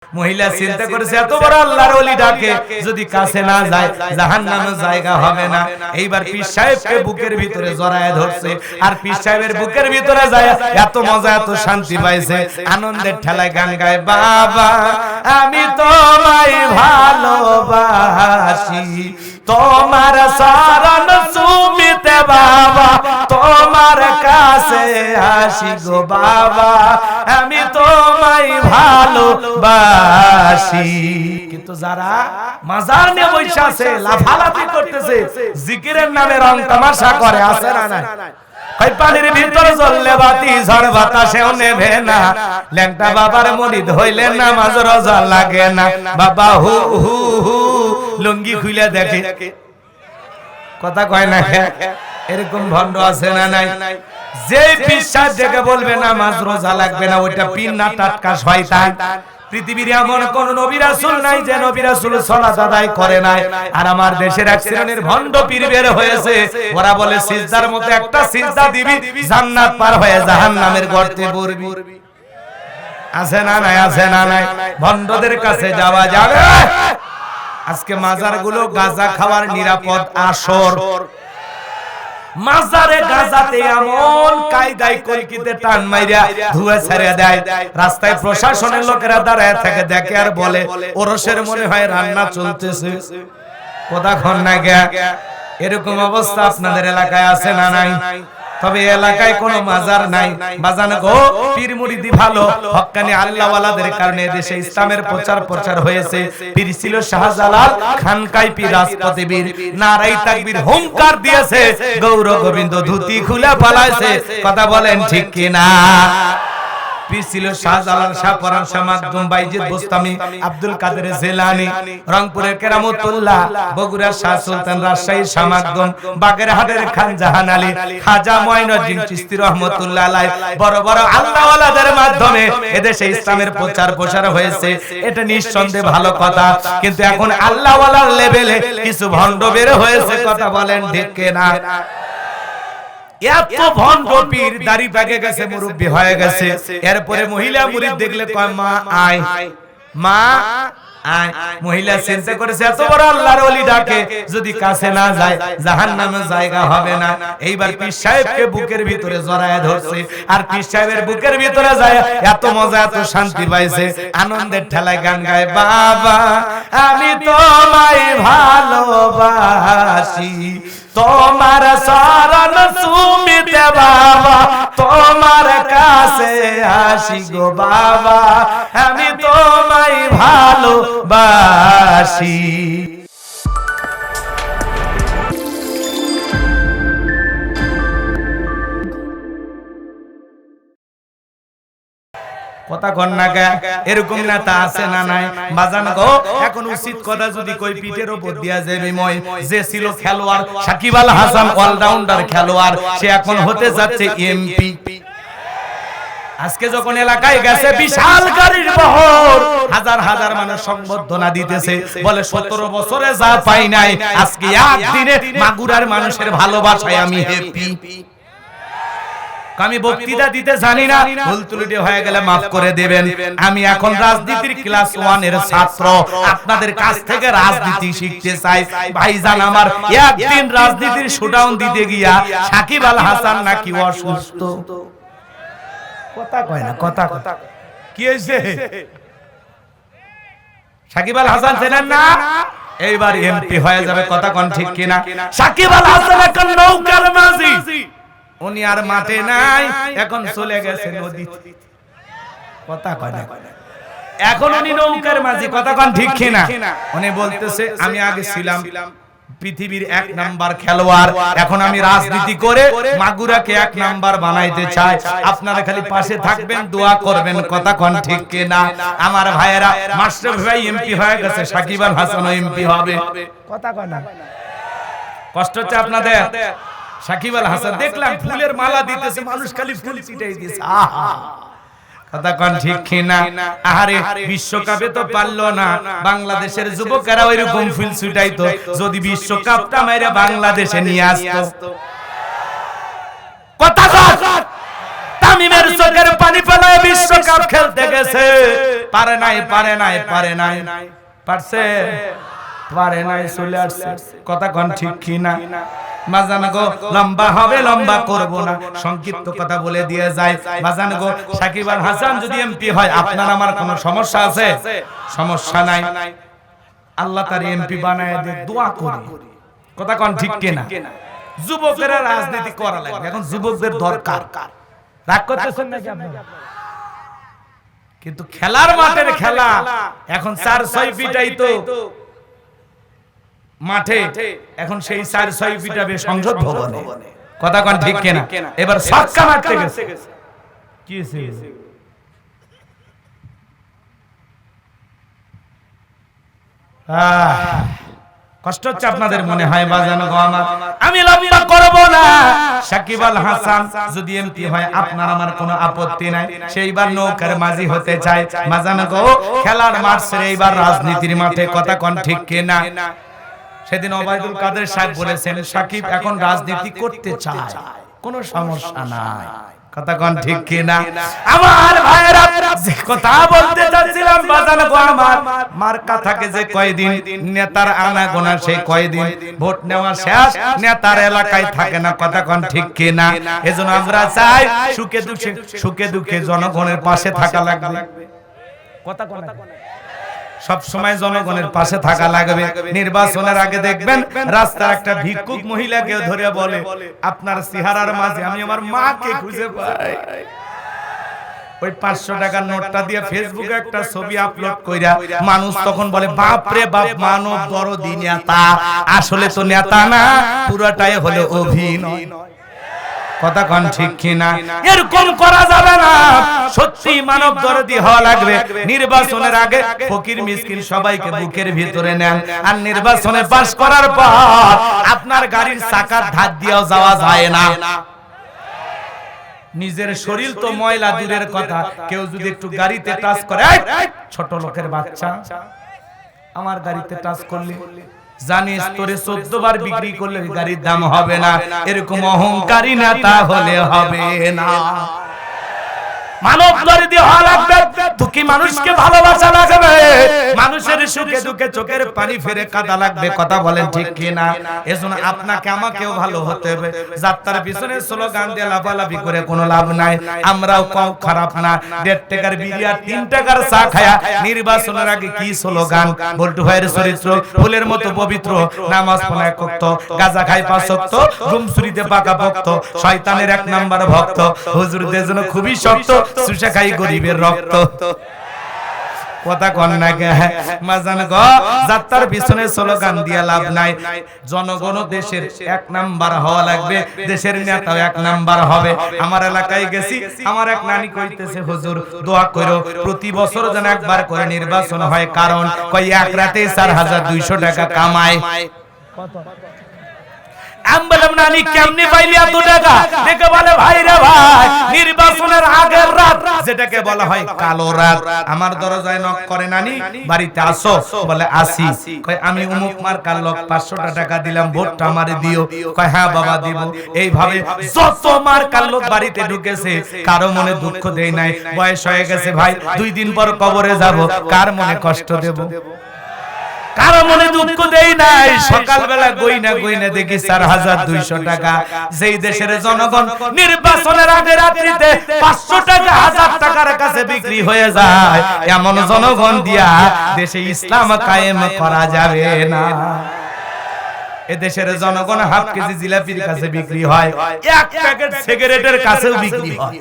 মহিলা চিন্তা করেছে এত বড় আল্লাহর ওলি ডাকে যদি কাছে না যায় জাহান্নামে জায়গা হবে না। এইবার পীর সাহেবকে বুকের ভিতরে জড়ায় ধরছে, আর পীর সাহেবের বুকের ভিতরে যায় এত মজা এত শান্তি পাইছে, আনন্দের ঠেলায় গান গায়, বাবা আমি তোমায় ভালোবাসি, তোমার শরণ সুমিতে বাবা তোমার কাছে আসি গো বাবা আমি তোমায় ভালোবাসি। কিন্তু যারা মাজার নিয়ে বসে আছে লাফালাফি করতেছে জিকিরের নামে রং তামাশা করে, আছে না নাই? কই পানির ভিতরে জ্বললে বাতি ঝড় বাতাসেও নেভে না, ল্যাংটা বাবার মুরিদ হইলে নামাজ রোজা লাগে না, বাবা হু হু হু লুঙ্গি খুলে দেখে, কথা কয় না? এরকম ভণ্ড আছে না নাই? যে পীর সাহেব দেখে বলবে নামাজ রোজা লাগবে না, ওইটা পীর না টাটকা শয়তান। পৃথিবীর এমন কোন নবী রাসূল নাই যে নবী রাসূল সালাত আদায় করে নাই। আর আমার দেশের এক শ্রেণীর ভণ্ড পীর বের হয়েছে, ওরা বলে সিজদার মতো একটা সিজদা দিবি জান্নাত পার হয়ে জাহান্নামের গর্তে পড়বি। আছে না নাই? আছে না নাই? ভণ্ডদের কাছে যাওয়া যাবে? আজকে মাজারগুলো গাঁজা খাওয়ার নিরাপদ আসর। মাজারে গাজাতে এমন কায়দায় কলকিতে টান মাইরা ধুয়ে ছেড়ে দেয়, রাস্তায় প্রশাসনের লোকেরা দাঁড়ায় থাকে, দেখে আর বলে ওরসের মনে হয় রান্না চলতেছে, কতক্ষণ না গিয়া। এরকম অবস্থা আপনাদের এলাকায় আছে না নাই? তবে এলাকায় কোনো মাজার নাই। বাজান গো, পীর মুরিদি ভালো হক্কানি আল্লাহওয়ালাদের কারণে দেশে ইসলামের প্রচার হয়েছে। পীর ছিল শাহজালাল, খানকায় পীর রাজপথে বীর, নারাই তাকবীর হুঙ্কার দিয়েছে, গৌর গোবিন্দ ধুতি খুলে পালাইছে, কথা বলেন ঠিক কিনা? পীর ছিল শাহজালাল, শাহ পরান, শাহ মাকদুম, বাইজিদ বোস্তামি, আব্দুল কাদের জিলানী, রংপুরের কেরামতুল্লাহ, বগুড়ার শাহ সুলতান, রাজশাহীর শাহ মাকদুম, বাগেরহাটের খান জাহান আলী, খাজা মঈনুদ্দিন চিশতি রহমাতুল্লাহ আলাইহি, বড় বড় আল্লাহওয়ালাদের মাধ্যমে এদেশে ইসলামের প্রচার হয়েছে। এটা নিঃসন্দেহে ভালো কথা, কিন্তু এখন আল্লাহওয়ালার লেভেলে কিছু ভণ্ড বের হয়েছে, কথা বলেন ঠিক কিনা? এত ভণ্ড পীর দাড়ি পেকে গেছে, মুরব্বি হয়ে গেছে, এরপরে মহিলা মুরিদ দেখলে কয় মা আয়, মা আয়। মহিলা চিন্তা করেছে এত বড় আল্লাহর ওলি ডাকে যদি কাছে না যায় জাহান্নামে জায়গা হবে না। এইবার পীর সাহেবকে বুকের ভিতরে জড়ায় ধরছে, আর পীর সাহেবের বুকের ভিতরে যায় এত মজা এত শান্তি পাইছে, আনন্দের ঠেলায় গান গায়, বাবা আমি তোমায় ভালোবাসি, তোমার শরণ সুমিতে বাবা তোমার কাছে আসি গো বাবা আমি তোমায় ভালোবাসি। কথা কন না গা, এরকম নেতা আছে না নাই? বাজান গো, এখন উচিত কথা যদি কই পিঠের উপর দিয়া যাবে মই, যে ছিল খেলোয়াড় সাকিব আল হাসান অলরাউন্ডার খেলোয়াড়, সে এখন হতে যাচ্ছে এমপি। আজকে যখন এলাকায় গেছে বিশাল গাড়ির বহর, হাজার হাজার মানুষ সংবর্ধনা দিতেছে, বলে 17 বছরে যা পাই নাই আজকে একদিনে মাগুরার মানুষের ভালোবাসায় আমি হ্যাপি। আমি বক্তৃতা দিতে জানি না, ভুল ত্রুটি হয়ে গেলে মাফ করে দেবেন। আমি এখন রাজনীতির ক্লাস 1 এর ছাত্র, আপনাদের কাছ থেকে রাজনীতি শিখতে চাই। ভাইজান আমার একদিন রাজনীতির শোডাউন দিতে গিয়া সাকিব আল হাসান নাকি অসুস্থ, কথা কয় না, কথা কি হইছে? সাকিব আল হাসান চেনেন না? এইবার এমপি হয়ে যাবে, কথা কোন ঠিক কিনা? সাকিব আল হাসান এখন নৌকার মাঝি, উনি আর মাঠে নাই, এখন চলে গেছে নদীতে, কথা কয় না। এখন উনি নৌকার মাঝি, কথা কোন ঠিক কিনা? উনি বলতেছে আমি আগে ছিলাম পৃথিবীর 1 নাম্বার খেলোয়াড়, এখন আমি রাজনীতি করে মাগুরাকে 1 নাম্বার বানাইতে চাই, আপনারা খালি পাশে থাকবেন, দোয়া করবেন, কথা কোন ঠিক কিনা? আমার ভাইয়েরা, মাস্টার ভাই এমপি হয়ে গেছে, সাকিব আল হাসান এমপি হবে, কথা কয় না? কষ্ট হচ্ছে আপনাদের? সাকিব আল হাসান দেখলাম ফুলের মালা দিতেছে, মানুষ খালি ফুল ছিটাই দিয়েছে, আহা, কথা কোন ঠিক কিনা? আরে বিশ্বকাপে তো পারলো না, বাংলাদেশের যুবকেরা ওইরকম ফুল ছিটাইতো, যদি বিশ্বকাপটা মাইরা বাংলাদেশে নিয়ে আসতো, কথা কন তামিমের চোখের পানি ফেলায় বিশ্বকাপ খেলতে গেছে, পারে নাই পারছে, পারে নাই, চলে আসছে। কথা কোন ঠিক কি না? বাজান গো, লম্বা হবে, লম্বা করব না, সংক্ষিপ্ত কথা বলে দিয়ে যায়। বাজান গো, সাকিব আল হাসান যদি এমপি হয়, আপনার আমার কোনো সমস্যা আছে? সমস্যা নাই। আল্লাহ তার এমপি বানায় দিয়ে দোয়া করি। কথা কোন ঠিক কি না? যুবকেরা রাজনীতি করা লাগবে, এখন যুবকদের দরকার। রাগ করতেছেন নাকি আপনারা? কিন্তু খেলার মাঠের খেলা এখন 4-6 ফিটাই তো মাঠে, এখন সেই 4-6 ফিটাবে সংসদ ভবনে। কথা কোন ঠিক কিনা? এবার ছক্কা মারতে গেছে, কি হয়েছে? কষ্ট হচ্ছে আপনাদের মনে হয় বাজানো গো আমার, আমি লম্বা করব না। সাকিব আল হাসান যদি এমপি হয়, আপনার আমার কোনো আপত্তি নাই। সেইবার নৌকার মাঝি হতে চায়, বাজানো গো, খেলার মাঠ ছেড়ে এইবার রাজনীতির মাঠে। কথা কোন ঠিক কিনা? সেদিন ওবায়দুল কাদের সাহেব বলেছেন, সাকিব এখন রাজনীতি করতে চায়, কোনো সমস্যা নাই। কথা কোন ঠিক কিনা? আমার ভাইরা, যে কথা বলতে চাচ্ছিলাম বাজানো গো আমার, মার্কা থাকে যে কয়দিন, নেতার আনাগোনা সেই কয়দিন, ভোট নেওয়া শেষ, নেতার এলাকায় থাকে না। কথা কোন ঠিক কিনা? এজন্য আমরা চাই সুখে দুঃখে জনগণের পাশে থাকা লাগবে। কথা কোন সব সময় জনগণের পাশে থাকা লাগবে। নির্বাচনের আগে দেখবেন রাস্তায় একটা ভিক্ষুক মহিলাকে ধরে বলে, আপনার চেহারার মাঝে আমি আমার মাকে খুঁজে পাই। ওই 500 টাকার নোটটা দিয়ে ফেসবুকে একটা ছবি আপলোড কইরা মানুষ তখন বলে, বাপ রে বাপ, মানব দরদি নেতা। আসলে তো নেতা না, পুরোটাই হলো অভিনয়। কথা কোন ঠিক কিনা? এরকম করা যাবে না। সত্যি মানব দরদি হওয়া লাগবে। নির্বাচনের আগে ফকির মিসকিন সবাইকে বুকের ভিতরে নেন, আর নির্বাচনে পাস করার পর আপনার গাড়ির চাকার ধার দিয়েও যাওয়া যায় না। নিজের শরীর তো ময়লা দূরের কথা, কেউ যদি একটু গাড়িতে টাচ করে, ছোট লোকের বাচ্চা আমার গাড়িতে টাচ করলে, জানিস তোরে 14 বার বিক্রি করলে গাড়ির দাম হবে না। এরকম অহংকারী নেতা হলে হবে না। মানব দরদি হওয়া লাগবে, দুঃখী মানুষকে ভালোবাসা লাগবে, মানুষের সুখে দুঃখে চোখের পানি ফেরে কাঁদা লাগবে। কথা বলেন ঠিক কিনা? এজন্য আপনাকে আমাকেও ভালো হতে হবে। যাত্রার পিছনে স্লোগান দিয়ে লাফালাফি করে কোনো লাভ নাই। আমরাও কম খারাপ না, 1.5 টাকার বিড়ি আর 3 টাকার চা খায়া নির্বাচনের আগে কি স্লোগান, বল্টু ভাইয়ের চরিত্র ফুলের মতো পবিত্র, নামাজ পড়ে 1 ওয়াক্ত, গাঁজা খায় 5 ওয়াক্ত, ঘুম চুরিতে পাকা ভক্ত, শয়তানের 1 নাম্বার ভক্ত, হুজুরদের জন্য খুবই শক্ত, সুশা খাই গরিবের রক্ত। কথা কোন না গে মাজান গো, যাত্রার পিছনে স্লোগান দিয়া লাভ নাই। জনগণ দেশের 1 নাম্বার হওয়া লাগবে, দেশের নেতাও 1 নাম্বার হবে। আমার এলাকায় গেছি, আমার এক নানি কইতেছে, হুজুর দোয়া করো প্রতি বছর যেন একবার করে নির্বাচন হয়, কারণ কই এক রাতে 4200 টাকা কামায়। কত? আমি বললাম, নানি কেমনে পাইলি এত টাকা? দেখে বলে, ভাই রে ভাই, নির্বাচনের আগের রাত যেটাকে বলা হয় কালো রাত, আমার দরজায় নক করে, নানি বাড়িতে আসো? বলে আসি। কয় আমি অমুক মার্কার লোক, 500 টাকা দিলাম, ভোটটা আমারে দিও। কয় হ্যাঁ বাবা দিব। এইভাবে যত মার্কার লোক বাড়িতে ঢুকেছে, কারো মনে দুঃখ দেই নাই। বয়স হয়ে গেছে ভাই, 2 দিন পর কবরে যাব, কার মনে কষ্ট দেব? কারো মনে দুঃখ দেই নাই। সকালবেলা গইনা দেখি 4200 টাকা। যেই দেশের জনগণ নির্বাচনের আগে রাত্রিতে 500 টাকা 1000 টাকার কাছে বিক্রি হয়ে যায়, এমন জনগণ দিয়া দেশে ইসলাম কায়েম করা যাবে না। এ দেশের জনগণ হাফ কেজি জিলাপির কাছে বিক্রি হয়, 1 প্যাকেট সিগারেটের কাছেও বিক্রি হয়।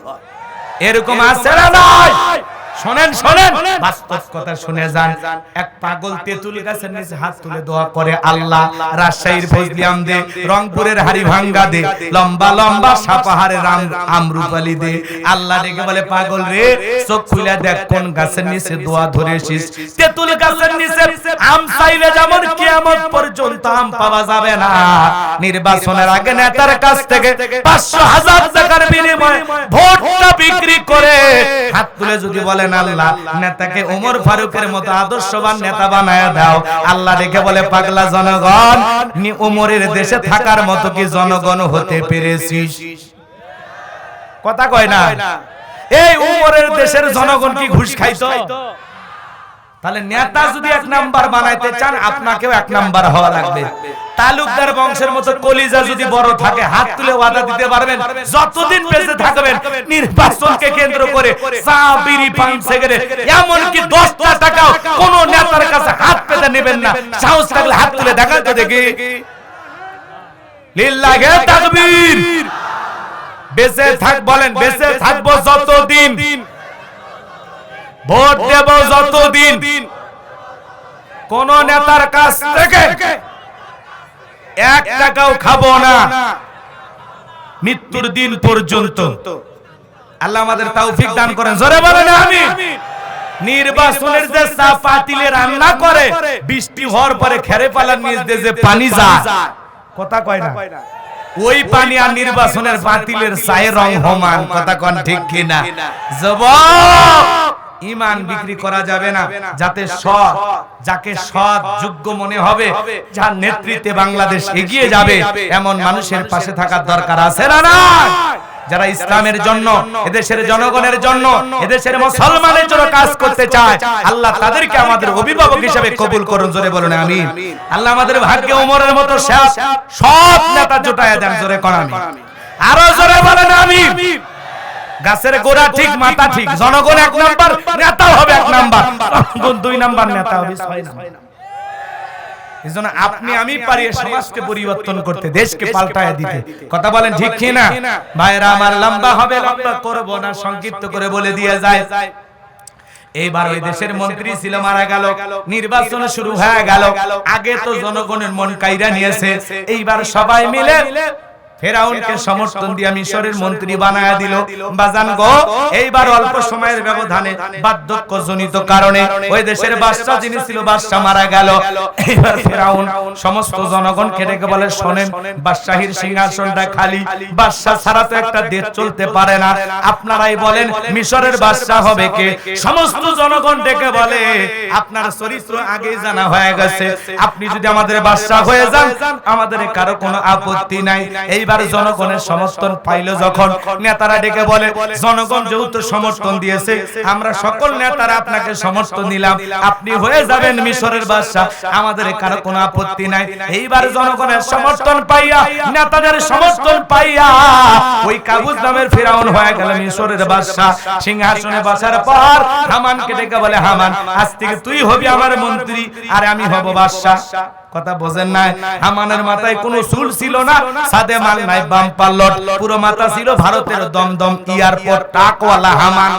এরকম আছে না নাই? শোনেন শোনেন, বাস্তব কথা শুনে যান। এক পাগল তেঁতুল গাছের নিচে হাত তুলে দোয়া করে, আল্লাহ রাজশাহীর ফজলিয়াম দে, রংপুরের হাড়িভাঙ্গা দে, লম্বা লম্বা সাপাহারের আমরুপালি দে। আল্লাহ ডেকে বলে, পাগল রে, চোখ খুলে দেখ কোন গাছের নিচে দোয়া ধরেছিস। তেঁতুল গাছের নিচে আম চাইলে যেমন কিয়ামত পর্যন্ত আম পাওয়া যাবে না, নির্বাচনের আগে নেতার কাছ থেকে 500,000 টাকার বিনিময়ে ভোটটা বিক্রি করে হাত তুলে যদি বলেন, আল্লাহ নেতাকে ওমর ফারুকের মতো আদর্শবান নেতা বানায়া দাও, আল্লাহ ডেকে বলে, পাগলা জনগণ, ওমরের দেশে থাকার মতো কি জনগণ হতে পেরেছিস? কথা কয় না। এই উপরের দেশের জনগণ কি ঘুষ খাইতো? তাহলে নেতা যদি এক নাম্বার বানাইতে চান আপনাকেও এক নাম্বার হওয়া লাগবে। তালুকদার বংশের মতো কলিজা যদি বড় থাকে হাত তুলে ওয়াদা দিতে পারবেন যতদিন বেঁচে থাকবেন নির্বাচনকে কেন্দ্র করে চা বিড়ি পান সিগারেট এমনকি 10টা টাকাও কোন নেতার কাছে হাত পেতে নেবেন না। সাহস থাকলে হাত তুলে দেখান তো দেখি। লিল্লাহি তাকবীর। বেঁচে থাক বলেন, বেঁচে থাকবো যতদিন, ভোট দেব যতদিন, কোন নেতার কাছ থেকে 1 টাকাও খাবো না মৃত্যুর দিন পর্যন্ত। আল্লাহ আমাদের তৌফিক দান করেন, জোরে বলেন আমিন। নির্বাচনের যে চা পাতিলে রান্না করে বৃষ্টি হওয়ার পরে খেরে পালার নিচ দিয়ে যে পানি যায়, কথা কয় না, ওই পানি আর নির্বাচনের পাতিলের চায়ের রং সমান। কথা কোন ঠিক কিনা? যুবক, ঈমান বিক্রি করা যাবে না। যাতে সৎ, যাকে সৎ যোগ্য মনে হবে, যার নেতৃত্বে বাংলাদেশ এগিয়ে যাবে, এমন মানুষের পাশে থাকার দরকার আছে না না? যারা ইসলামের জন্য, এদেশের জনগণের জন্য, এদেশের মুসলমানের জন্য কাজ করতে চায়, আল্লাহ তাদেরকে আমাদের অভিভাবক হিসেবে কবুল করুন, জোরে বলুন আমিন। আল্লাহ আমাদের ভাগ্যে ওমরের মতো সৎ নেতা জোটায়া দেন, জোরে কোন আমিন। আরো জোরে বলেন আমিন। গাছের গোড়া ঠিক মাথা ঠিক, জনগণ 1 নাম্বার, নেতা হবে 1 নাম্বার, 2 নাম্বার নেতা হবে 6 নাম্বার। এজন্য আপনি আমি পারি সমাজকে পরিবর্তন করতে, দেশকে পাল্টায় দিতে। কথা বলেন ঠিক কি না? ভাইরা আমার, লম্বা হবে, লম্বা করব না, সংক্ষিপ্ত করে বলে দিয়ে যায়। এইবার ওই দেশের মন্ত্রী ছিল, মারা গেল, নির্বাচন শুরু হয়ে গেল। আগে তো জনগণের মন কাইরা নিয়েছে, এইবার সবাই মিলে ফেরাউনকে সমর্থন দিয়ে মিশরের মন্ত্রী বানায়া দিল। বাজান গো, এইবার অল্প সময়ের ব্যবধানে বার্ধক্যজনিত কারণে ওই দেশের বাদশা যিনি ছিল, বাদশা মারা গেল। এইবার ফেরাউন সমস্ত জনগণকে ডেকে বলে, শোনেন, বাদশাহীর সিংহাসনটা খালি, বাদশা ছাড়া তো একটা দেশ চলতে পারে না, আপনারাই বলেন মিশরের বাদশা হবে কে? সমস্ত জনগণ ডেকে বলে, আপনার চরিত্র আগেই জানা হয়ে গেছে, আপনি যদি আমাদের বাদশা হয়ে যান আমাদের কারো কোনো আপত্তি নাই। এইবার জনগণের সমর্থন পাইল যখন, নেতারা ডেকে বলে, জনগণ যেহেতু সমর্থন দিয়েছে, আমরা সকল নেতারা আপনাকে সমর্থন দিলাম, আপনি হয়ে যাবেন মিশরের বাদশা, আমাদের কারো কোনো আপত্তি নাই। এইবার জনগণের সমর্থন পাইয়া, নেতাদের সমর্থন পাইয়া ওই কাবুস নামের ফেরাউন হয়ে গেল মিশরের বাদশা। সিংহাসনে বসার পর হামানকে ডেকে বলে, হামান, আজ থেকে তুই হবি আমার মন্ত্রী আর আমি হব বাদশা। কথা বোঝেন না? হামানের মাথায় কোনো চুল ছিল না, সাদে মাল নাই, বাম্পার লট, পুরো মাথা ছিল ভারতের দমদম এয়ারপোর্ট টাকওয়ালা হামান।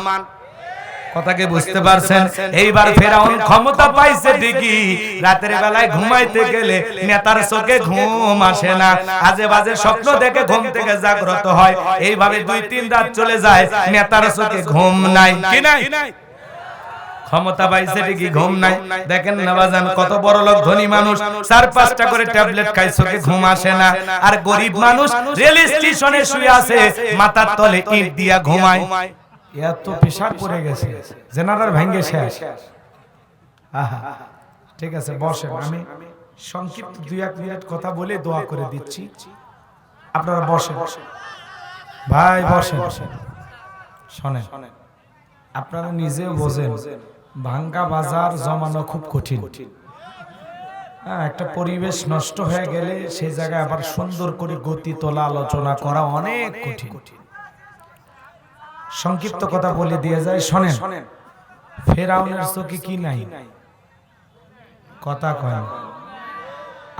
কথাকে বুঝতে পারছেন? এইবার ফেরাউন ক্ষমতা পাইছে ঠিকই, রাতের বেলায় ঘুমাইতে গেলে নেতার চোখে ঘুম আসে না, আজে বাজে স্বপ্ন দেখে ঘুম থেকে জাগ্রত হয়। এইভাবে 2-3 রাত চলে যায়, নেতার চোখে ঘুম নাই। কি নাই? ক্ষমতা পাইছে ঠিকই, ঘুম নাই। দেখেন না বাজান, কত বড় লোক ধনী মানুষ 4-5টা করে ট্যাবলেট খায়, চোখে ঘুম আসে না। আর গরিব মানুষ রেল স্টেশনে শুয়ে আছে, মাথার তলে ইট দিয়া ঘুমায়। এত প্রেসার পড়ে গেছে, জেনারেল ভেঙে শেষ। আহা, ঠিক আছে, বসেন, আমি সংক্ষিপ্ত 2-1 মিনিট কথা বলে দোয়া করে দিচ্ছি, আপনারা বসেন। ভাই বসেন, শোনেন, আপনারা নিজেও বোঝেন ভাঙ্গা বাজার জমানো খুব কঠিন। একটা পরিবেশ নষ্ট হয়ে গেলে সেই জায়গায় আবার সুন্দর করে গতি তোলা, আলোচনা করা অনেক কঠিন। সংক্ষিপ্ত কথা বলে দিয়ে যায়, শোনেন, ফেরাউনের চোখে কি নাই? কথা কয়,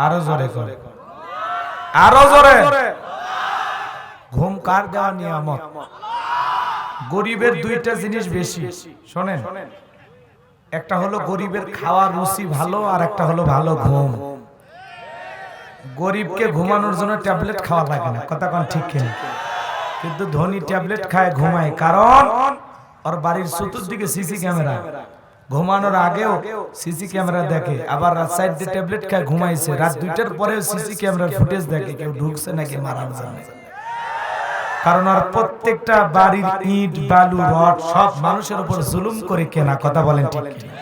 আরো জোরে করে, আরো জোরে। ঘুম কার দেওয়া নিয়ামত? গরিবের 2টা জিনিস বেশি, শোনেন, একটা হলো গরিবের খাওয়ার রুচি ভালো, আর একটা হলো ভালো ঘুম। গরিবকে ঘুমানোর জন্য ট্যাবলেট খাওয়া লাগে না, কথা কোন ঠিক কিনা? কিন্তু ধনী ট্যাবলেট খায় ঘুমায়, কারণ ওর বাড়ির চতুর্দিকে সিসি ক্যামেরা, ঘুমানোর আগেও সিসি ক্যামেরা দেখে, আবার রাত সাইড দিয়ে ট্যাবলেট খায় ঘুমাইছে, রাত 2টার পরেও সিসি ক্যামেরার ফুটেজ দেখে, কেউ ঢুকছে নাকি মারার জন্য। কারণ আর প্রত্যেকটা বাড়ির ইট বালু রড সব মানুষের উপর জুলুম করে কেনা, কথা বলেন ঠিক কিনা?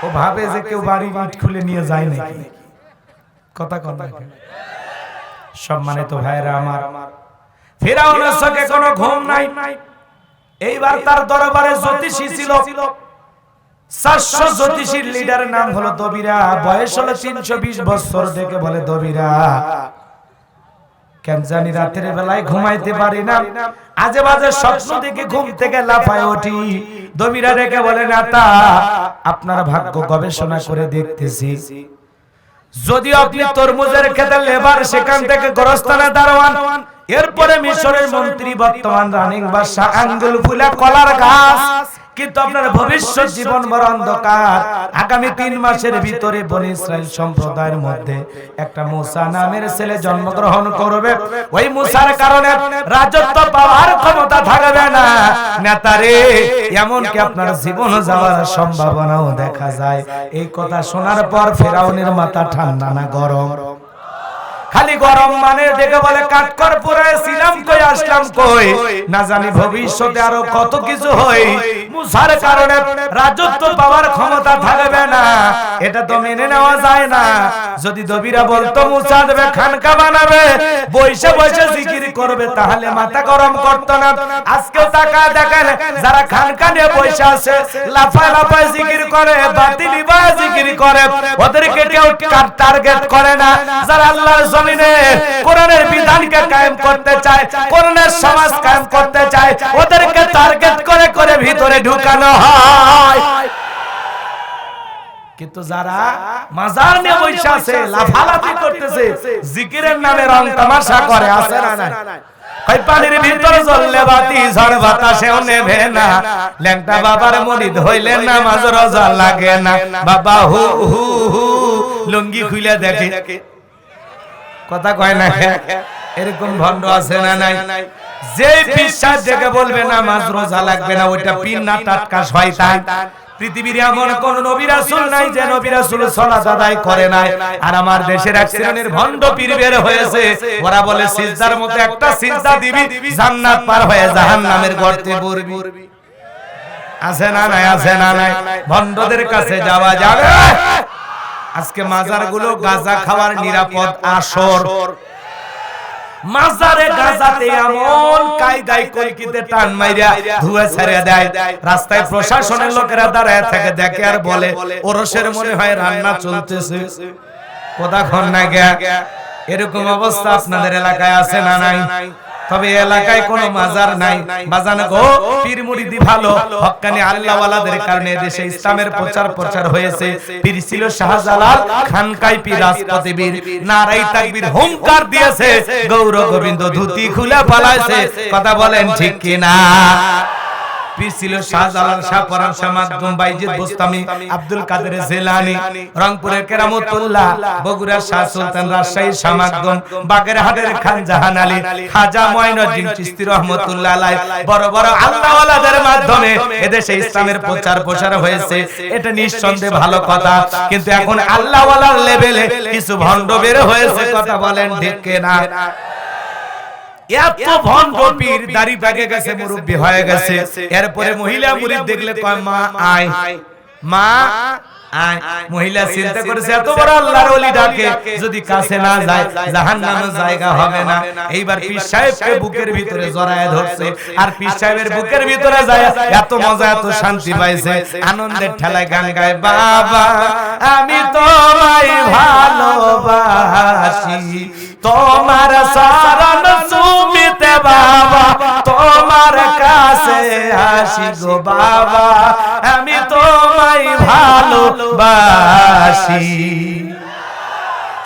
ও ভাবে যে কেউ বাড়ির ইট খুলে নিয়ে যায় নাকি, কথা কথা। সম্মানিত ভাইরা আমার, ফিরাউনের চোখে কোনো ঘুম নাই। এইবার তার দরবারে জ্যোতিষী ছিল, 400 জ্যোতিষীর লিডারের নাম হলো দবিরা। বয়স হলো 320 বছর। দেখে বলে, দবিরা কেন জানি রাতের বেলায় ঘুমাইতে পারি না, আজে বাজে স্বপ্ন দেখে ঘুম থেকে লাফায় উঠি। দবিরা ডেকে বলে, নেতা আপনার ভাগ্য গবেষণা করে দেখতেছি, যদিও আপনি তরমুজের খেতে লেবার, সেখান থেকে গোরস্থানে দারোয়ান, এরপরে মিশরের মন্ত্রী, বর্তমান রানিং বাদশা, আঙ্গুল ফুলা কলার গাছ, কিন্তু আপনার ভবিষ্যৎ জীবন বড় অন্ধকার। আগামী 3 মাসের ভিতরে বনি ইসরাইল সম্প্রদায়ের মধ্যে একটা মুসা নামের ছেলে জন্মগ্রহণ করবে। ওই মুসার কারণে রাজত্ব পাওয়ার ক্ষমতা থাকবে না। নেতারে, এমনকি আপনার জীবন যাওয়ার সম্ভাবনাও দেখা যায়। এই কথা শোনার পর ফেরাউনের মাথা ঠান্ডা না গরম? খালি গরম মানে দেখে বলে, কাঠকর পুরায় ছিলাম কই, আসলাম কই, না জানি ভবিষ্যতে আরো কত কিছু হয়। মুসার কারণে রাজত্ব পাওয়ার ক্ষমতা থাকবে না, এটা তো মেনে নেওয়া যায় না। যদি দবিরা বলতো মুসা দেবে, খানকা বানাবে, বসে বসে জিকির করবে, তাহলে মাথা গরম করতো না। আজকেও টাকা দেখেন, যারা খানকা নিয়ে বসে আছে, লাফায় লাফায় জিকির করে, বাতিল ইবাদত জিকির করে, ওদেরকে কেউ টার্গেট করে না। যারা আল্লাহর জমিনে কোরআনের বিধানকে কায়েম করতে চায়, কোরআনের সমাজ কায়েম করতে চায়, ওদেরকে টার্গেট করে করে ভিতরে ঢুকানো হয়। কিন্তু যারা মাজার নিয়ে বসে আছে, লাফালাফি করতেছে, জিকিরের নামে রং তামাশা করে, আছে না নাই? কই পানির ভিতরে জ্বললে বাতি, ঝড় বাতাসেও নেভে না, ল্যাংটা বাবার মুরিদ হইলে নামাজ রোজা লাগে না। বাবা হু হু হু লুঙ্গি খুলে দেখে, কথা কয় না? এরকম ভণ্ড আছে না নাই? যে বিশ্বাস দেখে বলবে নামাজ রোজা লাগবে না, ওইটা পিন না টাটকা শয়তান। পৃথিবীর এমন কোন নবী রাসূল নাই যে নবী রাসূল সালাত আদায় করে নাই। আর আমার দেশের এক শ্রেণীর ভণ্ড পীর বের হয়েছে, ওরা বলে সিজদার মতো একটা সিজদা দিবি, জান্নাত পার হয়ে জাহান্নামের গর্তে পড়বি। আছে না নাই? আছে না নাই? ভণ্ডদের কাছে যাওয়া যাবে? আজকে মাজারগুলো গাঁজা খাওয়ার নিরাপদ আসর। মাজারে গাঁজাতে এমন কায়দায় কলকিতে টান মাইরা ধুয়ে ছেড়ে দেয়, রাস্তায় প্রশাসনের লোকেরা দাঁড়ায় থাকে, দেখে আর বলে, ওরসের মনে হয় রান্না চলতেছে। কতক্ষণ না গিয়া এরকম অবস্থা আপনাদের এলাকায় আছে না নাই? তবে এলাকায় কোনো মাজার নাই। বাজান গো, পীর মুরিদি ভালো, হক্কানি আল্লাহওয়ালাদের কারণে দেশে ইসলামের প্রচার হয়েছে। পীর ছিল শাহজালাল, খানকাই পীর রাজপথে বীর, নারাই তাকবীর হুঙ্কার দিয়েছে, গৌর গোবিন্দ ধুতি খুলে পালাইছে। কথা বলেন ঠিক কি না? পীর ছিল শাহজালাল, শাহ পরান, শাহ মাকদুম, বাইজিদ বুস্তামি, আব্দুল কাদের জিলানী, রংপুরের কেরামতুল্লাহ, বগুড়ার শাহ সুলতান, রাজশাহীর শাহ মাকদুম, বাগেরহাটের খান জাহান আলী, খাজা মঈনুদ্দিন চিশতি রহমাতুল্লাহ আলাইহি। বড় বড় আল্লাহওয়ালাদের মাধ্যমে এদেশে ইসলামের প্রচার হয়েছে, এটা নিঃসন্দেহে ভালো কথা। কিন্তু এখন আল্লাহওয়ালার লেভেলে কিছু ভণ্ড বের হয়েছে। কথা বলেন ঠিক কি না? এত ভণ্ড পীর, দাড়ি পেকে গেছে, মুরব্বি হয়ে গেছে, এরপরে মহিলা মুরিদ দেখলে কয়, মা আয়, মা আয়। মহিলা চিন্তা করেছে, এত বড় আল্লাহর ওলি ডাকে, যদি কাছে না যায় জাহান্নামের জায়গা হবে না। এইবার পীর সাহেবকে বুকের ভিতরে জড়ায় ধরছে, আর পীর সাহেবের বুকের ভিতরে যায় এত মজা, এত শান্তি পাইছে, আনন্দের ঠেলায় গান গায়, বাবা আমি তোমায় ভালোবাসি, তোমার শরণ সুমিতে বাবা, তোমার কাছে আসি গো বাবা, আমি তোমায় ভালোবাসি।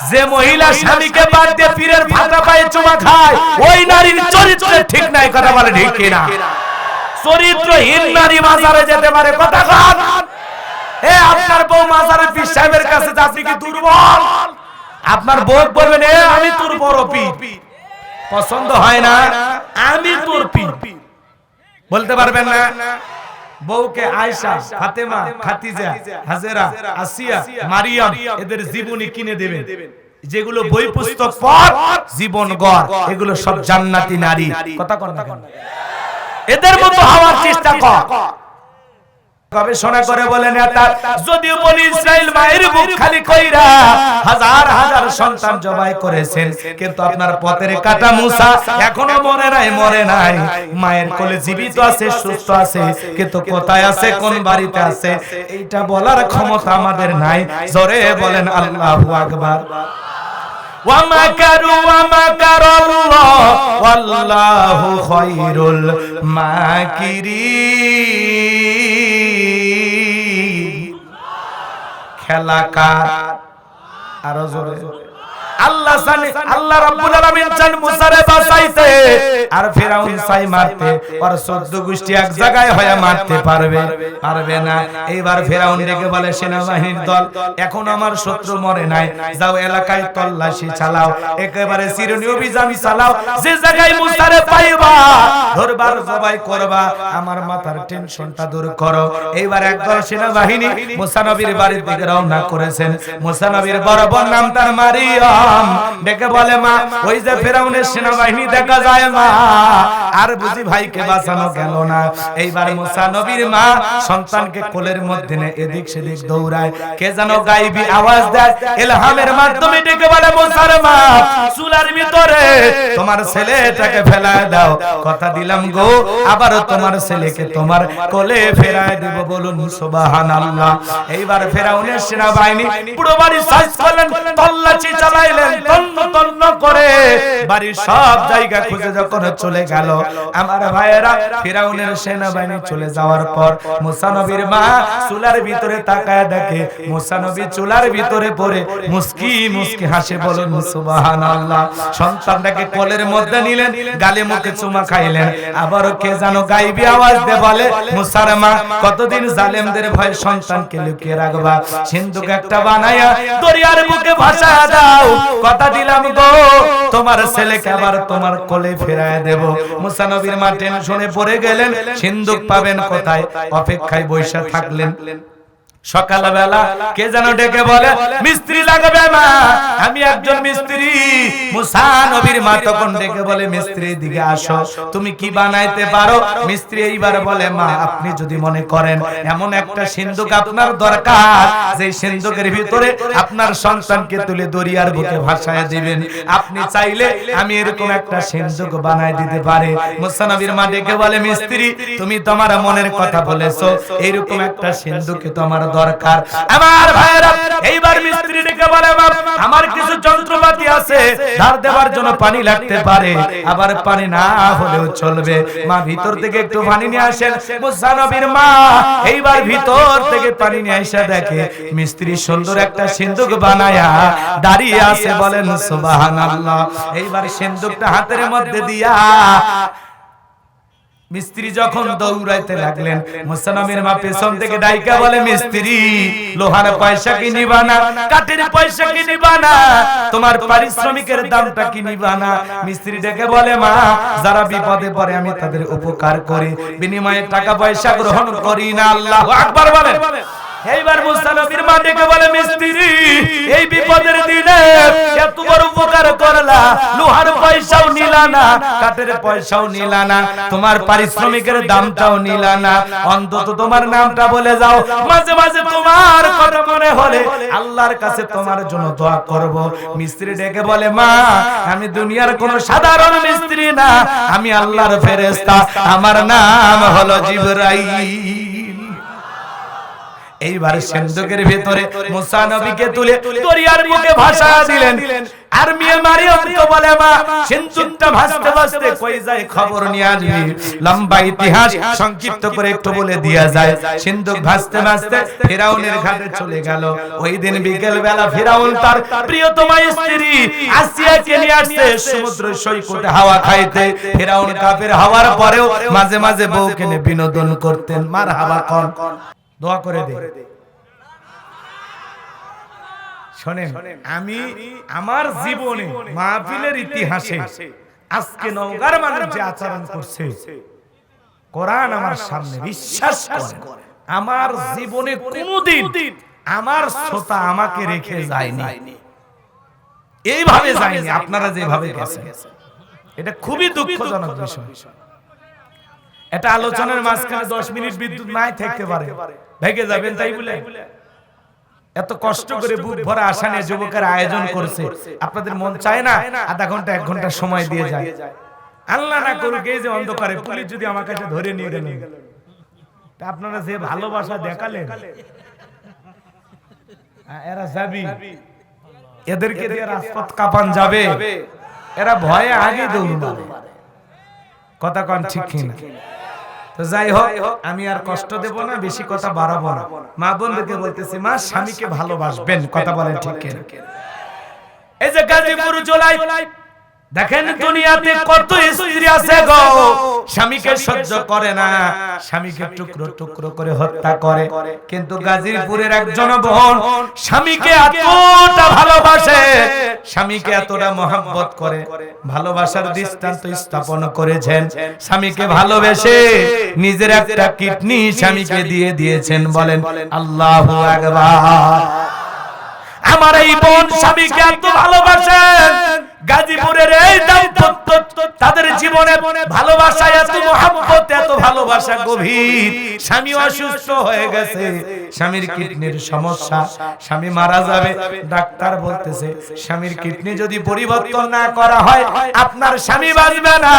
যে মহিলা স্বামীকে বাদ দিয়ে পীরের ভাতা পায়ে চুমা খায়, ওই নারীর চরিত্র ঠিক নাই। কথা বলে ঠিক কিনা? চরিত্রহীন নারী মাজারে যেতে পারে? কথা কন। এ আপনার বউ মাজারে পীর সাহেবের কাছে, আপনি কি দুর্বল? আপনার বউ বলবেন, এ আমি তোর বড় পীর, পছন্দ হয় না, আমি তোর পীর, বলতে পারবেন না? বউকে আয়েশা, ফাতেমা, খাদিজা, হাজেরা, আসিয়া, মারিয়াম, এদের জীবনী কিনে দেবেন, যেগুলো বই পুস্তক পড়, জীবন গড়, এগুলো সব জান্নাতি নারী। কথা কর না কেন? এদের মতো হওয়ার চেষ্টা কর। গবেষণা করে বলেন নেতা, যদিও বনি ইসরাইল মায়ের বুক খালি কইরা হাজার হাজার সন্তান জবাই করেছেন, কিন্তু আপনার পথের কাটা মুসা এখনো মরে নাই। মায়ের কোলে জীবিত আছে, সুস্থ আছে, কিন্তু কোথায় আছে, কোন বাড়িতে আছে, এইটা বলার ক্ষমতা আমাদের নাই। জোরে বলেন আল্লাহু আকবার। وَمَكَرُوا وَمَكَرَ اللَّهُ وَاللَّهُ خَيْرُ الْمَاكِرِينَ। খেলা কার? আরো জোরে। আল্লাহ জানে, আল্লাহ রাব্বুল আলামিন চান মুসারে বাঁচাইতে, আর ফিরাউন চাই মারতে। আর 14 গোষ্ঠী এক জায়গায় হয়ে মারতে পারবে না। এইবার ফিরাউন ডেকে বলে, সেনাবাহিনীর দল, এখন আমার শত্রু মরে নাই, যাও এলাকায় তল্লাশি চালাও, একেবারে চিরুনি অভিযান চালাও, যে জায়গায় মুসারে পাইবা ধরবার জবাই করবা, আমার মাথার টেনশনটা দূর করো। এইবার একদল সেনাবাহিনী মুসা নবীর বাড়ির দিকে রওনা করেছেন। মুসা নবীর বড় বোন নাম তার মারিয়াম, ডেকে বলে, মা, ওই যে ফিরাউনের সেনাবাহিনী দেখা যায় মা, আর বুঝি ভাইকে বাঁচানো গেল না। এইবার মুসা নবীর মা সন্তানকে কোলের মধ্যে নিয়ে এদিক সেদিক দৌড়ায়, কে যেন গায়েবী আওয়াজ দেয়, ইলহামের মাধ্যমে ডেকে বলে, মুসার মা, চুলার ভিতরে তোমার ছেলেটাকে ফেলায় দাও, কথা দিলাম গো, আবার তোমার ছেলেকে তোমার কোলে ফেরায় দেব, বলুন সুবহানাল্লাহ। এইবার ফিরাউনের সেনাবাহিনী পুরো বাড়ি সার্চ করলেন, তল্লাশি চালাইলেন, তন্ন করে বাড়ির সব জায়গা খুঁজে যখন চলে গেল, আমার ভাইয়েরা, ফিরাউনের সেনাবাহিনী চলে যাওয়ার পর মুসা নবীর মা চুলার ভিতরে তাকায় দেখে মুসা নবী চুলার ভিতরে পড়ে মুস্কি মুস্কি হাসে, বলুন সুবহানাল্লাহ। সন্তানটাকে কোলের মধ্যে নিলেন, গালে মুখে চুমা খাইলেন, আবারও কে যেন গায়েবী আওয়াজ দিয়ে বলে, মুসার মা, কতদিন জালেমদের ভয়ে সন্তানকে লুকিয়ে রাখবা, সিন্ধুক একটা বানায়া দরিয়ার বুকে ভাসা দাও, কথা দিলাম গো, তোমার ছেলেকে আবার তোমার কোলে ফেরায় দেব। মুসা নবীর মা টেনশনে পড়ে গেলেন, সিন্ধুক পাবেন কোথায়, অপেক্ষায় বসে থাকলেন। সকালবেলা কে যেন ডেকে বলে, মিস্ত্রি লাগবে মা, আমি একজন মিস্ত্রি। মুসা নবীর মা তখন ডেকে বলে, মিস্ত্রি দিকে আসো, তুমি কি বানাইতে পারো? মিস্ত্রি এইবার বলে, মা, আপনি যদি মনে করেন এমন একটা সিন্ধুক আপনার দরকার, যে সিন্ধুকের ভিতরে আপনার সন্তানকে তুলে দরিয়ার বুকে ভাসায় দিবেন, আপনি চাইলে আমি এরকম একটা সিন্ধুক বানাই দিতে পারি। মুসা নবীর মা ডেকে বলে, মিস্ত্রি, তুমি তোমার মনের কথা বলেছো, এইরকম একটা সিন্ধুকে তো আমার দরকার। আমার ভাইরা, এইবার মিস্ত্রি ডেকে বলে, আমার কিছু যন্ত্রপাতি আছে, ধার দেওয়ার জন্য পানি লাগতে পারে, আবার পানি না হলেও চলবে, মা ভিতর থেকে একটু পানি নিয়ে আসেন। মুসা নবীর মা এইবার ভিতর থেকে পানি নিয়ে এসে দেখে মিস্ত্রি সুন্দর একটা সিন্ধুক বানায়া দাঁড়িয়ে আছে, বলেন সুবহানাল্লাহ। এইবার সিন্ধুকটা হাতের মধ্যে দিয়া মিস্ত্রি যখন দৌড়াইতে লাগলেন, মুসা নবীর মা পেছন থেকে ডাইকা বলে, মিস্ত্রি, লোহার পয়সা কি নিবা না, কাঠের পয়সা কি নিবা না, তোমার পারিশ্রমিকের দামটা কি নিবা না? মিস্ত্রি ডেকে বলে, মা, যারা বিপদে পড়ে আমি তাদের উপকার করি, বিনিময়ে টাকা পয়সা গ্রহণ করি না। আল্লাহু আকবার বলেন। এইবার মুসা নবীর মা ডেকে বলে, মিস্ত্রি, এই বিপদের দিনে এত বড় উপকার করলা, লোহার পয়সাও নিলা না, কাঠের পয়সাও নিলা না, তোমার পারিশ্রমিকের দামটাও নিলা না, অন্তত তোমার নামটা বলে যাও, মাঝে মাঝে তোমার কথা মনে হলে আল্লাহর কাছে তোমার জন্য দোয়া করব। মিস্ত্রি ডেকে বলে, মা, আমি দুনিয়ার কোন সাধারণ মিস্ত্রি না, আমি আল্লাহর ফেরেশতা, আমার নাম হলো জিবরাইল। এইবার সিন্ধুকের ভিতরে মুসা নবীকে তুলে দরিয়ার বুকে ভাসা দিলেন। আর মেয়ে মারিয়াম তো বলে, মা, সিন্ধুকটা ভাসতে ভাসতে কই যায়, খবর নিয়ে আসবি। লম্বা ইতিহাস সংক্ষিপ্ত করে একটু বলে দিয়া যায়, সিন্ধুক ভাসতে ভাসতে ফিরাউনের ঘাটে চলে গেল। ওই দিন বিকেল বেলা ফিরাউন তার প্রিয়তমা স্ত্রী আসিয়াকে নিয়ে আসছে সমুদ্র সৈকতে হাওয়া খাইতে। ফিরাউন কাফের হওয়ার পরেও মাঝে মাঝে বউকে নিয়ে বিনোদন করতেন। মারহাবা কোন দোয়া করে দে। শোনেন, আমি আমার জীবনে মাহফিলের ইতিহাসে আজকে নওগাঁর মানুষ যে আচরণ করছে, কোরআন আমার সামনে, বিশ্বাস করেন, আমার জীবনে কোনোদিন আমার শ্রোতা আমাকে রেখে যায়নি, এইভাবে যায়নি আপনারা যেভাবে গেছেন। এটা খুবই দুঃখজনক বিষয়। এটা আলোচনার মাঝখানে 10 মিনিট বিদ্যুৎ নাই থাকতে পারে, ভেগে যাবেন তাই বলে এত কষ্ট করে বুক ভরা আশা নিয়ে যুবকের আয়োজন করছে, আপনাদের মন চায় না আধা ঘন্টা 1 ঘন্টা সময় দিয়ে যায়? আল্লাহ না করুক এই যে অন্ধকারে পুলিশ যদি আমার কাছে ধরে নিয়ে গেল, আপনারা যে ভালোবাসা দেখালেন এরা যাবি, এদেরকে দিয়ে রাজপথ কাঁপান যাবে, এরা ভয়ে আগে দৌড় মারে। কথা কোন ঠিক কিনা? তো যাই হোক, আমি আর কষ্ট দেব না, বেশি কথা বাড়াবো না। মা বোনদেরকে বলতেছি, মা স্বামীকে ভালোবাসবেন। কথা বলেন ঠিক কিনা? এই যে গাজীপুর জোলাই দেখেন, দুনিয়াতে কত স্ত্রী আছে গো, স্বামীকে সহ্য করে না, স্বামীকে টুকরো টুকরো করে হত্যা করে। কিন্তু গাজীপুরের একজন বোন স্বামীকে এতটা ভালোবাসে, স্বামীকে এতটা মহব্বত করে, ভালোবাসার দৃষ্টান্ত স্থাপন করেছেন। স্বামীকে ভালোবেসে নিজের একটা কিডনি স্বামীকে দিয়ে দিয়েছেন। বলেন আল্লাহু আকবার। আমার এই বোন স্বামীকে এত ভালোবাসেন, গাজীপুরের এই দাম্পত্য তাদের জীবনে ভালোবাসা এত মহব্বত, এত ভালোবাসা গভীর। স্বামী অসুস্থ হয়ে গেছে, স্বামীর কিডনির সমস্যা, স্বামী মারা যাবে। ডাক্তার বলতেছে স্বামীর কিডনি যদি পরিবর্তন না করা হয় আপনার স্বামী বাঁচবে না।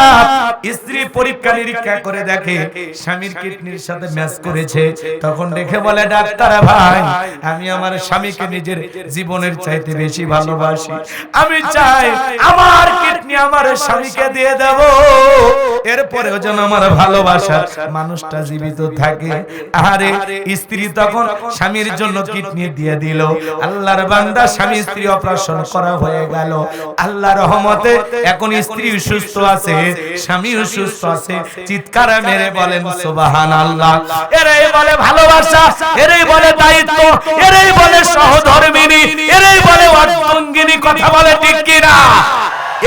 স্ত্রী পরীক্ষা নিরীক্ষা করে দেখে স্বামীর কিডনির সাথে ম্যাচ করেছে। তখন দেখে বলে, ডাক্তার ভাই, আমি আমার স্বামীকে নিজের জীবনের চাইতে বেশি ভালোবাসি, আমি চাই আমার কিডনি আমার স্বামীকে দিয়ে দেব, এরপরেও যেন আমার ভালোবাসা মানুষটা জীবিত থাকে। আরে স্ত্রী তখন স্বামীর জন্য কিডনি দিয়ে দিল। আল্লাহর বান্দা, স্বামী স্ত্রী অপারেশন করা হয়ে গেল। আল্লাহর রহমতে এখন স্ত্রী সুস্থ আছে, স্বামীও সুস্থ আছে। চিৎকার মেরে বলেন সুবহানাল্লাহ। এরাই বলে ভালোবাসা, এরাই বলে দায়িত্ব, এরাই বলে সহধর্মিনী, এরাই বলে অর্ধাঙ্গিনী। কথা বলে ঠিক কিনা?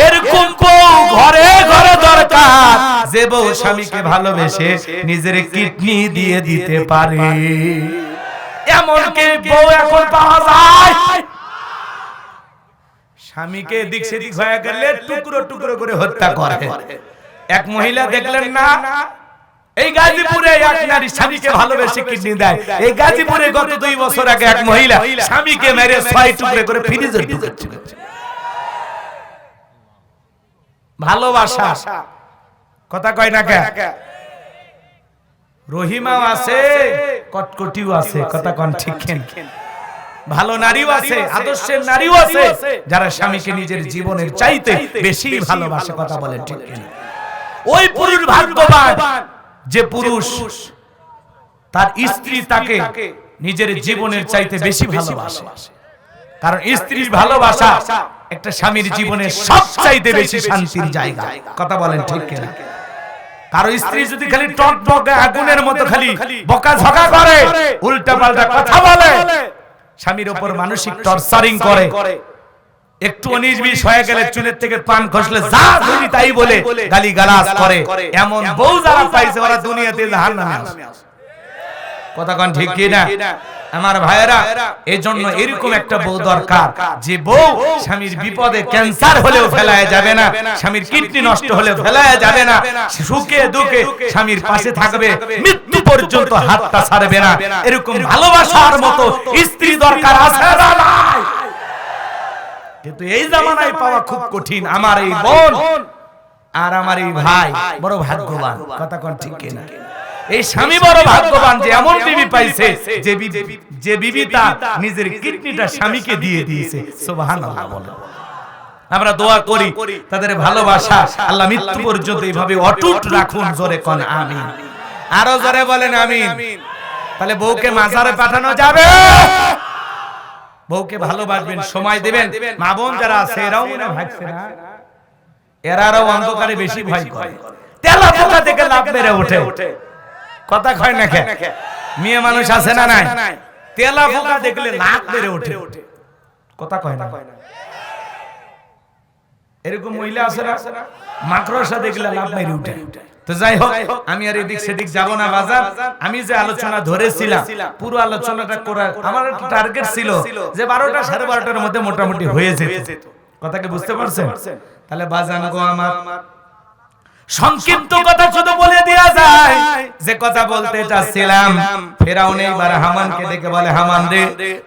এরকম বউ ঘরে ঘরে দরকার, যে বউ স্বামীকে ভালোবেসে নিজের কিডনি দিয়ে দিতে পারে। এমন কে বউ এখন পাওয়া যায়? স্বামীকে দিক সেদিক হয়ে গেলে টুকরো টুকরো করে হত্যা করে। এক মহিলা দেখলেন না, এই গাজীপুরে এক নারী স্বামীকে ভালোবেসে কিডনি দেয়। এই গাজীপুরে গত 2 বছর আগে এক মহিলা স্বামীকে মেরে 6 টুকরো করে ফ্রিজে ঢুকেছে। ভালোবাসা কথা কয় না কে? রহিমাও আছে, কটকটিও আছে। কথা কোন ঠিক কিনা? ভালো নারীও আছে, আদর্শের নারীও আছে, যারা স্বামীকে নিজের জীবনের চাইতে বেশি ভালোবাসে। কথা বলেন ঠিক কিনা? ওই পুরুষ ভাগ্যবান যে পুরুষ তার স্ত্রী তাকে নিজের জীবনের চাইতে বেশি ভালোবাসে। কারণ স্ত্রীর ভালোবাসা একটা স্বামীর জীবনে সবচাইতে বেশি শান্তির জায়গা। কথা বলেন ঠিক কিনা? কারণ স্ত্রী যদি খালি টক বকে আগুনের মতো খালি বকাঝকা করে, উল্টা পাল্টা কথা বলে, স্বামীর উপর মানসিক টর্চারিং করে, একটু 19-20 হয়ে গেলে চুলের থেকে পান খসলে যা খুশি তাই বলে গালিগালাজ করে, এমন বউ যারা পাইছে ওরা দুনিয়াতে জাহান্নামে আছে। কথা কোন ঠিক কিনা? আমার ভাইয়েরা, এজন্য এরকম একটা বউ দরকার, যে বউ স্বামীর বিপদে ক্যান্সার হলেও ফেলায় যাবে না, স্বামীর কিডনি নষ্ট হলেও ফেলায় যাবে না, সুখে দুঃখে স্বামীর পাশে থাকবে, মৃত্যু পর্যন্ত হাতটা ছাড়বে না। এরকম ভালোবাসার মতো স্ত্রী দরকার আছে না নাই? কিন্তু এই জামানায় পাওয়া খুব কঠিন। আমার এই বোন আর আমার এই ভাই বড় ভাগ্যবান। কথা কোন ঠিক কিনা? এই স্বামী বড় ভাগ্যবান যে এমন বিবি পাইছে যে বিবি তার নিজের কিডনিটা স্বামীকে দিয়ে দিয়েছে। সুবহানাল্লাহ বলেন। আমরা দোয়া করি তাদের ভালোবাসা আল্লাহ মৃত্যু পর্যন্ত এইভাবে অটুট রাখুন। জোরে কোন আমিন। আরো জোরে বলেন আমিন। তাহলে বউকে মাজারে পাঠানো যাবে। বউকে ভালোবাসবেন, সময় দিবেন। মা বোন যারা আছে এরাও মনে ভাগছে না, এরাও অন্ধকারে বেশি ভয় করে। তেলা পোকা থেকে লাভ মেরে ওঠে। কথা কয় না কে? মেয়ে মানুষ আছে না নাই? তেলা পোকা দেখলে লাভ মেরে ওঠে। কথা কয় না? এরকম মহিলা আছে না, মাকড়সা দেখলে লাভ মেরে ওঠে। তো যাই হোক, আমি আর এদিক সেদিক যাব না বাজার। আমি যে আলোচনা ধরেছিলাম পুরো আলোচনাটা করার আমার একটা টার্গেট ছিল যে 12টা 12:30টার মধ্যে মোটামুটি হয়ে যেত। কথা কি বুঝতে পারছেন? তাহলে বাজান গো আমার, সংক্ষিপ্ত কথা শুধু বলে দেয়া যায়, যে কথা বলতে চাচ্ছিলাম, ফেরাউন এইবার হামানকে ডেকে বলে, হামান রে,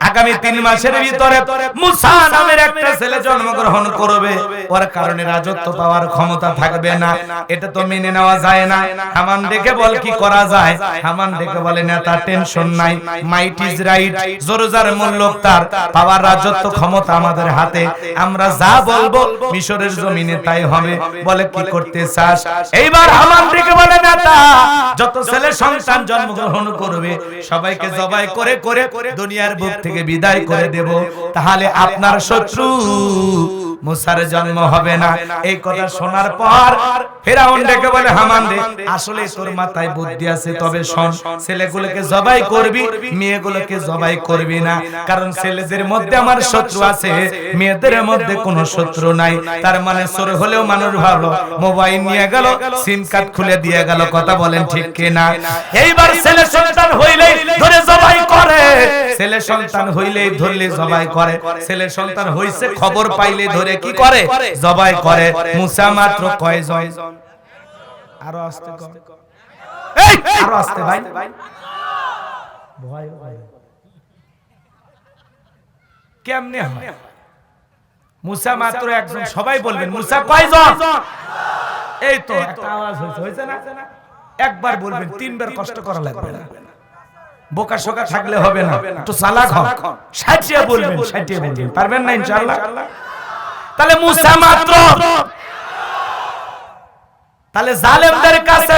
আগামী 3 মাসের ভিতরে মুসা নামের একটা ছেলে জন্মগ্রহণ করবে, ওর কারণে রাজত্ব পাওয়ার ক্ষমতা থাকবে না, এটা তো মেনে নেওয়া যায় না। হামান ডেকে বল কি করা যায়? হামান ডেকে বলে, নেতা টেনশন নাই, মাইট ইজ রাইট, জোরজার মুল্লক তার, পাওয়ার রাজত্ব ক্ষমতা আমাদের হাতে, আমরা যা বলবো মিশরের জমিনে তাই হবে। বলে কি করতে চাস? এইবার হামান ডেকে বলে, নেতা যত ছেলে সন্তান জন্মগ্রহণ করবে সবাইকে জবাই করে করে দুনিয়ার বুক থেকে বিদায় করে দেব, তাহলে আপনার শত্রু মুসার জন্ম হবে না। এই কথা শোনার পর ফেরাউন ডেকে বলে, হামান রে, আসলে তোর মাথায় বুদ্ধি আছে, তবে শোন, ছেলেগুলোকে জবাই করবি, মেয়েগুলোকে জবাই করবি না, কারণ ছেলেদের মধ্যে আমার শত্রু আছে, মেয়েদের মধ্যে কোনো শত্রু নাই। তার মানে চোর হলেও মানুষ ভালো, মোবাইল নিয়ে গেল, সিম কার্ড খুলে দিয়ে গেল, কথা বলেন ঠিক কিনা? এইবার ছেলে সন্তান হইলেই ধরে জবাই করে, ছেলে সন্তান হইলেই ধরলে জবাই করে, ছেলে সন্তান হইছে খবর পাইলে ধরে কি করে? জবাই করে। মুসা মাত্র কয়জন? আরো আস্তে কর, এই আরো আস্তে ভাই, ভয় ভয় কেমনে হয়? মুসা মাত্র একজন। সবাই বলবেন মুসা কয়জন? এই তো একটা আওয়াজ হয়েছে না? একবার বলবেন, 3 বার কষ্ট করা লাগবে না, বোকা শোকা থাকলে হবে না, একটু চালাক হন, সাজিয়ে বলবেন, সাজিয়ে বলবেন, পারবেন না ইনশাআল্লাহ? তাহলে মুসা মাত্র, তাহলে জালেমদের কাছে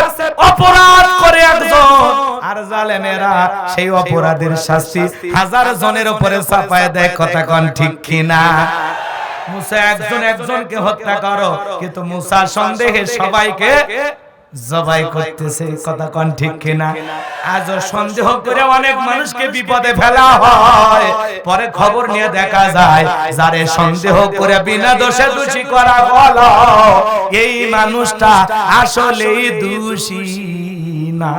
অপরাধ করে একজন, আর জালেমেরা সেই অপরাধের শাস্তি 1000 জনের উপরে চাপায় দেয়, কথা কোন ঠিক কিনা? মুসা একজন একজনকে হত্যা করো, কিন্তু মুসা সন্দেহে সবাইকে জবাই করতেছে, কথা কোন ঠিক কিনা? আজ সন্দেহ করে অনেক মানুষকে বিপদে ফেলা হয়, পরে খবর নিয়ে দেখা যায় যারে সন্দেহ করে বিনা দোষে দোষী করা হলো, এই মানুষটা আসলেই দোষী না।